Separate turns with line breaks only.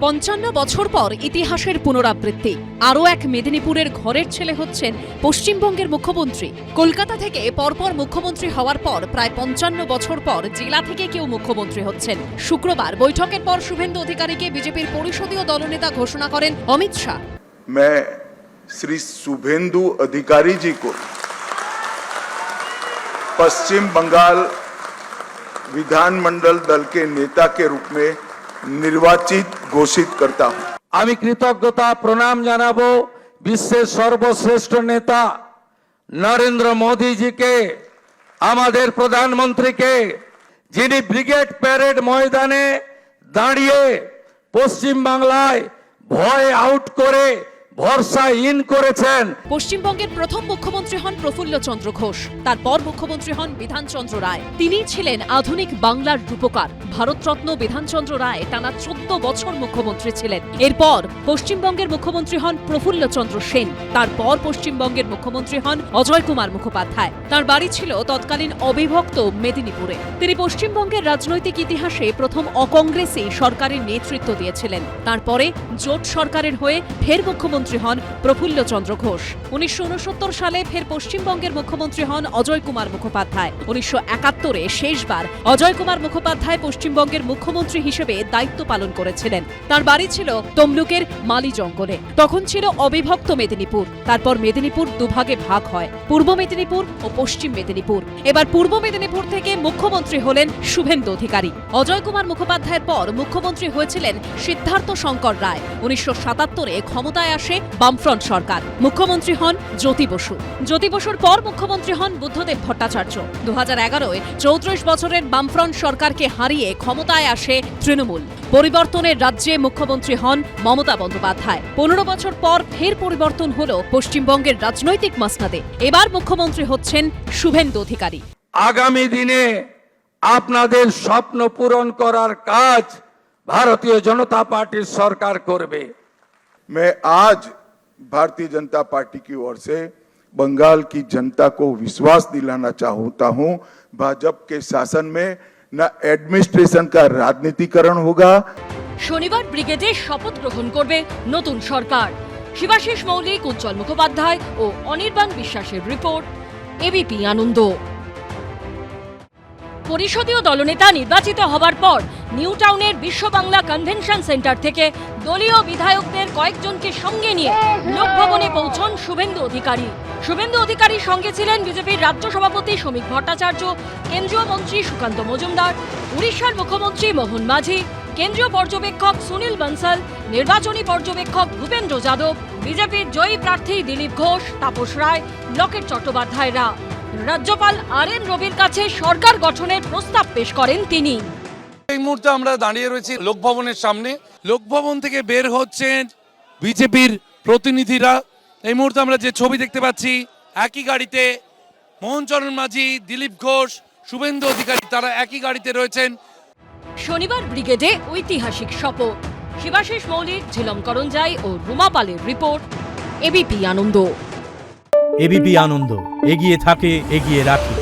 55 বছর পর ইতিহাসের পুনরাবৃত্তি। আরও এক মেদিনীপুরের ঘরের ছেলে হচ্ছেন পশ্চিমবঙ্গের মুখ্যমন্ত্রী। কলকাতা থেকে পরপর মুখ্যমন্ত্রী হওয়ার পর প্রায় 55 বছর পর জেলা থেকে কেউ মুখ্যমন্ত্রী হচ্ছেন। শুক্রবার বৈঠকের পর শুভেন্দু অধিকারীকে বিজেপির পরিষদীয় দলনেতা ঘোষণা করেন অমিত শাহ।
मैं श्री शुभेंदु अधिकारी जी को पश्चिम बंगाल विधानमंडल दल के नेता के रूप में निर्वाचित घोषित करता हूं।
আমি কৃতজ্ঞতা প্রণাম জানাবো বিশ্বের সর্বশ্রেষ্ঠ নেতা নরেন্দ্র মোদীজিকে, আমাদের প্রধানমন্ত্রীকে, যিনি ব্রিগেড প্যারেড ময়দানে দাঁড়িয়ে পশ্চিম বাংলায় ভয় আউট করে ভরসা ইন করেছেন।
পশ্চিমবঙ্গের প্রথম মুখ্যমন্ত্রী হন প্রফুল্ল চন্দ্র ঘোষ, তারপর মুখ্যমন্ত্রী হন বিধানচন্দ্র রায়। তিনি ছিলেন আধুনিক বাংলার রূপকার। ভারতরত্ন বিধানচন্দ্র রায় টানা 14 বছর মুখ্যমন্ত্রী ছিলেন। এরপর পশ্চিমবঙ্গের মুখ্যমন্ত্রী হন প্রফুল্ল চন্দ্র সেন। তারপর পশ্চিমবঙ্গের মুখ্যমন্ত্রী হন অজয় কুমার মুখোপাধ্যায়। তার বাড়ি ছিল তৎকালীন অবিভক্ত মেদিনীপুরে। তিনি পশ্চিমবঙ্গের রাজনৈতিক ইতিহাসে প্রথম অকংগ্রেসী সরকারের নেতৃত্ব দিয়েছিলেন। তারপরে জোট সরকারের হয়ে ফের মুখ্যমন্ত্রী হন প্রফুল্ল চন্দ্র ঘোষ। 1969 সালে ফের পশ্চিমবঙ্গের মুখ্যমন্ত্রী হন অজয় কুমার মুখোপাধ্যায়। 1971-এ শেষবার অজয় কুমার মুখোপাধ্যায় পশ্চিমবঙ্গের মুখ্যমন্ত্রী হিসেবে দায়িত্ব পালন করেছিলেন। তার বাড়ি ছিল তমলুকের মালি জঙ্গলে। তখন ছিল অবিভক্ত মেদিনীপুর। তারপর মেদিনীপুর দুভাগে ভাগ হয়, পূর্ব মেদিনীপুর ও পশ্চিম মেদিনীপুর। এবার পূর্ব মেদিনীপুর থেকে মুখ্যমন্ত্রী হলেন শুভেন্দু অধিকারী। অজয় কুমার মুখোপাধ্যায়ের পর মুখ্যমন্ত্রী হয়েছিলেন সিদ্ধার্থ শঙ্কর রায়। 1977-এ ক্ষমতায় আসে বামফ্রন্ট সরকার। মুখ্যমন্ত্রী হন জ্যোতি বসু। জ্যোতি বসুর পর মুখ্যমন্ত্রী হন বুদ্ধদেব ভট্টাচার্য। 2011-এ 34 বছরের বামফ্রন্ট সরকারকে হারিয়ে ক্ষমতায় আসে তৃণমূল। পরিবর্তনের রাজ্যে মুখ্যমন্ত্রী হন মমতা বন্দ্যোপাধ্যায়। 15 বছর পর ফের পরিবর্তন হলো পশ্চিমবঙ্গের রাজনৈতিক মসনদে। এবার মুখ্যমন্ত্রী হচ্ছেন শুভেন্দু অধিকারী।
আগামী দিনে আপনাদের স্বপ্ন পূরণ করার কাজ ভারতীয় জনতা পার্টির সরকার করবে।
मैं आज भारतीय जनता पार्टी की ओर से बंगाल की जनता को विश्वास दिलाना चाहता हूं, भाजपा के शासन में न एडमिनिस्ट्रेशन का राजनीतिकरण होगा।
শনিবার ব্রিগেডে শপথ গ্রহণ করবে নতুন সরকার। শিবাশিস মৌলিক, উজ্জ্বল মুখোপাধ্যায় ও অনির্বাণ বিশ্বাসের রিপোর্ট, এবিপি আনন্দ। পরিষদীয় দলনেতা নির্বাচিত হবার পর নিউ টাউনের বিশ্ব বাংলা কনভেনশন সেন্টার থেকে দলীয় বিধায়কদের কয়েকজনকে সঙ্গে নিয়ে লোকভবনে পৌঁছন শুভেন্দু অধিকারী। শুভেন্দু অধিকারীর সঙ্গে ছিলেন বিজেপির রাজ্য সভাপতি শ্রমিক ভট্টাচার্য, কেন্দ্রীয় মন্ত্রী সুকান্ত মজুমদার, উড়িষ্যার মুখ্যমন্ত্রী মোহন মাঝি, কেন্দ্রীয় পর্যবেক্ষক সুনীল বনসল, নির্বাচনী পর্যবেক্ষক ভূপেন্দ্র যাদব, বিজেপির জয়ী প্রার্থী দিলীপ ঘোষ, তাপস রায়, লকেট চট্টোপাধ্যায়রা। রাজ্যপাল আর.এন. রবির কাছে সরকার গঠনের প্রস্তাব পেশ করেন তিনি।
এই মুহূর্তে আমরা দাঁড়িয়ে রয়েছি লোকভবনের সামনে। লোকভবন থেকে বের হচ্ছেন বিজেপির প্রতিনিধিরা। এই মুহূর্তে আমরা যে ছবি দেখতে পাচ্ছি, একই গাড়িতে মোহনচরণ মাঝি, দিলীপ ঘোষ, শুভেন্দু অধিকারী, তারা একই গাড়িতে রয়েছেন।
শনিবার ব্রিগেডে ঐতিহাসিক শপথ। শিবাশিস মৌলিক, ঝিলম করঞ্জাই ও রুমা পালের রিপোর্ট, এবিপি আনন্দ।
এবিপি আনন্দ, এগিয়ে থাকে, এগিয়ে রাখে।